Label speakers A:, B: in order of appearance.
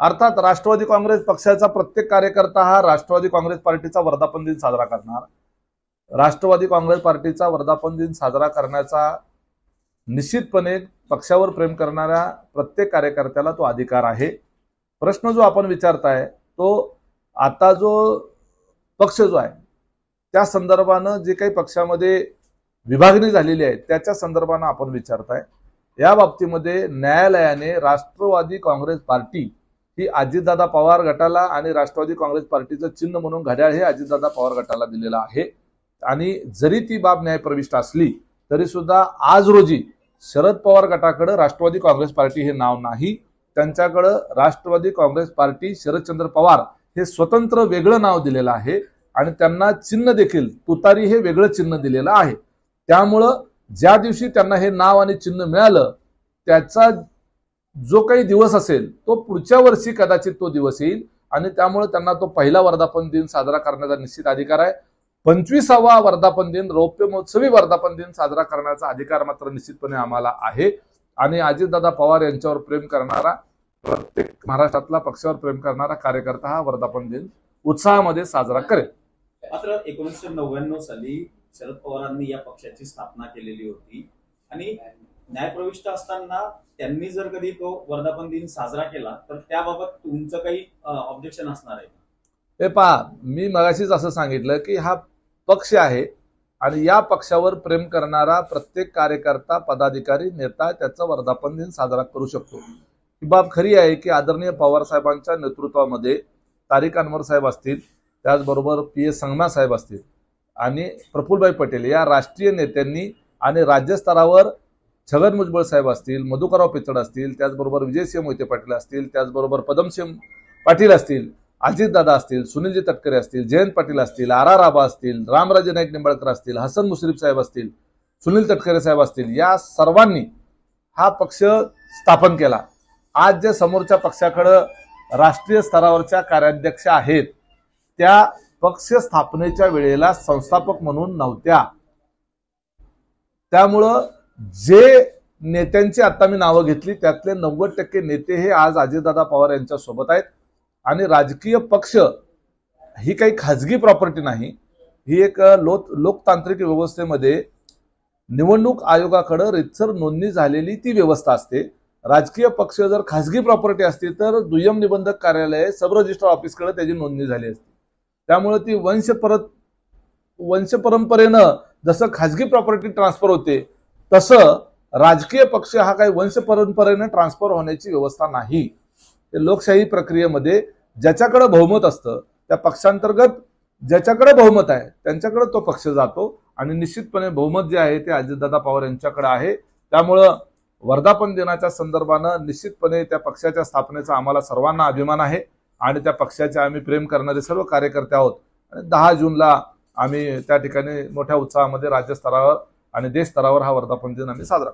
A: अर्थात राष्ट्रवादी काँग्रेस पक्षाचा प्रत्येक कार्यकर्ता हा राष्ट्रवादी काँग्रेस पार्टीचा वर्धापन दिन साजरा करणार। राष्ट्रवादी काँग्रेस पार्टीचा वर्धापन दिन साजरा करण्याचा निश्चितपणे पक्षावर प्रेम करणाऱ्या प्रत्येक कार्यकर्त्याला तो अधिकार आहे। प्रश्न जो आपण विचारताय तो आता जो पक्ष जो आहे त्या संदर्भानं जे काही पक्षामध्ये विभागणी झालेली आहे त्याच्या संदर्भानं आपण विचारताय। या बाबतीमध्ये न्यायालयाने राष्ट्रवादी काँग्रेस पार्टी ही अजितदादा पवार गटाला आणि राष्ट्रवादी काँग्रेस पार्टीचं चिन्ह म्हणून घड्याळ हे अजितदादा पवार गटाला दिलेलं आहे। आणि जरी ती बाब न्यायप्रविष्ट असली तरी सुद्धा आज रोजी शरद पवार गटाकडे राष्ट्रवादी काँग्रेस पार्टी हे नाव नाही, त्यांच्याकडे राष्ट्रवादी काँग्रेस पार्टी शरदचंद्र पवार हे स्वतंत्र वेगळं नाव दिलेलं आहे आणि त्यांना चिन्ह देखील तुतारी हे वेगळं चिन्ह दिलेलं आहे। त्यामुळं ज्या दिवशी त्यांना हे नाव आणि चिन्ह मिळालं त्याचा जो काही दिवस असेल तो पुढच्या वर्षी कदाचित तो दिवस येईल आणि त्यामुळे त्यांना तो पहिला वर्धापन दिन साजरा करण्याचा निश्चित अधिकार आहे। 25वा वर्धापन दिन रौप्य महोत्सवी वर्धापन दिन साजरा करण्याचा अधिकार मात्र निश्चितपणे आम्हाला आहे आणि अजितदादा पवार यांच्यावर प्रेम करणारा प्रत्येक महाराष्ट्रातला पक्षावर प्रेम करणारा कार्यकर्ता हा वर्धापन दिन उत्साहामध्ये साजरा करेल।
B: मात्र 1999 साली शरद पवारांनी या पक्षाची स्थापना केलेली होती आणि न्यायप्रविष्ट असताना त्यांनी जर कधी तो वर्धापन दिन साजरा केला तर त्याबाबत तुमचं काही ऑब्जेक्शन असणार आहे?
A: हे पहा, मी मगाशीच असं सांगितलं की हा पक्ष आहे आणि या पक्षावर प्रेम करणारा प्रत्येक कार्यकर्ता पदाधिकारी नेता त्याचा वर्धापन दिन साजरा करू शकतो। ही बाब खरी आहे की आदरणीय पवार साहेबांच्या नेतृत्वामध्ये तारिक अनवर साहेब असतील, त्याचबरोबर PS संगमा साहेब असतील आणि प्रफुल्लभाई पटेल या राष्ट्रीय नेत्यांनी आणि राज्य स्तरावर छगन भुजबळ साहेब असतील, मधुकरराव पिचड असतील, त्याचबरोबर विजयसिंह मोहिते पाटील असतील, त्याचबरोबर पदमसिंह पाटील असतील, अजितदादा असतील, सुनीलजी तटकरे असतील, जयंत पाटील असतील, RR आबा असतील, रामराजे नाईक निंबाळकर असतील, हसन मुश्रीफ साहेब असतील, सुनील तटकरे साहेब असतील, या सर्वांनी हा पक्ष स्थापन केला। आज जे समोरच्या पक्षाकडे राष्ट्रीय स्तरावरच्या कार्याध्यक्ष आहेत त्या पक्ष स्थापनेच्या वेळेला संस्थापक म्हणून नव्हत्या। त्यामुळं जे नेत्यांची आता मी नावं घेतली त्यातले 90% नेते हे आज अजितदादा पवार यांच्या सोबत आहेत आणि राजकीय पक्ष ही काही खाजगी प्रॉपर्टी नाही, ही एक लोकतांत्रिक व्यवस्थेमध्ये निवडणूक आयोगाकडे रितसर नोंदणी झालेली ती व्यवस्था असते। राजकीय पक्ष जर खाजगी प्रॉपर्टी असती तर दुय्यम निबंधक कार्यालय सब रजिस्ट्रार ऑफिसकडे त्याची नोंदणी झाली असती। त्यामुळे ती वंश परंपरेनं जसं खाजगी प्रॉपर्टी ट्रान्सफर होते तसं राजकीय पक्ष हा काही वंश परंपरेने ट्रान्सफर होण्याची व्यवस्था नाही। लोकशाही प्रक्रियेमध्ये ज्याच्याकडे बहुमत असतं त्या पक्षांतर्गत ज्याच्याकडे बहुमत आहे त्यांच्याकडे तो पक्ष जातो आणि निश्चितपणे बहुमत जे आहे ते अजितदादा पवार यांच्याकडे आहे। त्यामुळं वर्धापन दिनाच्या संदर्भानं निश्चितपणे त्या पक्षाच्या स्थापनेचा आम्हाला सर्वांना अभिमान आहे आणि त्या पक्षाचे आम्ही प्रेम करणारे सर्व कार्यकर्ते आहोत आणि 10 जूनला आम्ही त्या ठिकाणी मोठ्या उत्साहामध्ये राज्य स्तरावर आणि देश स्तरावर हा वर्धापन दिन आम्ही साजरा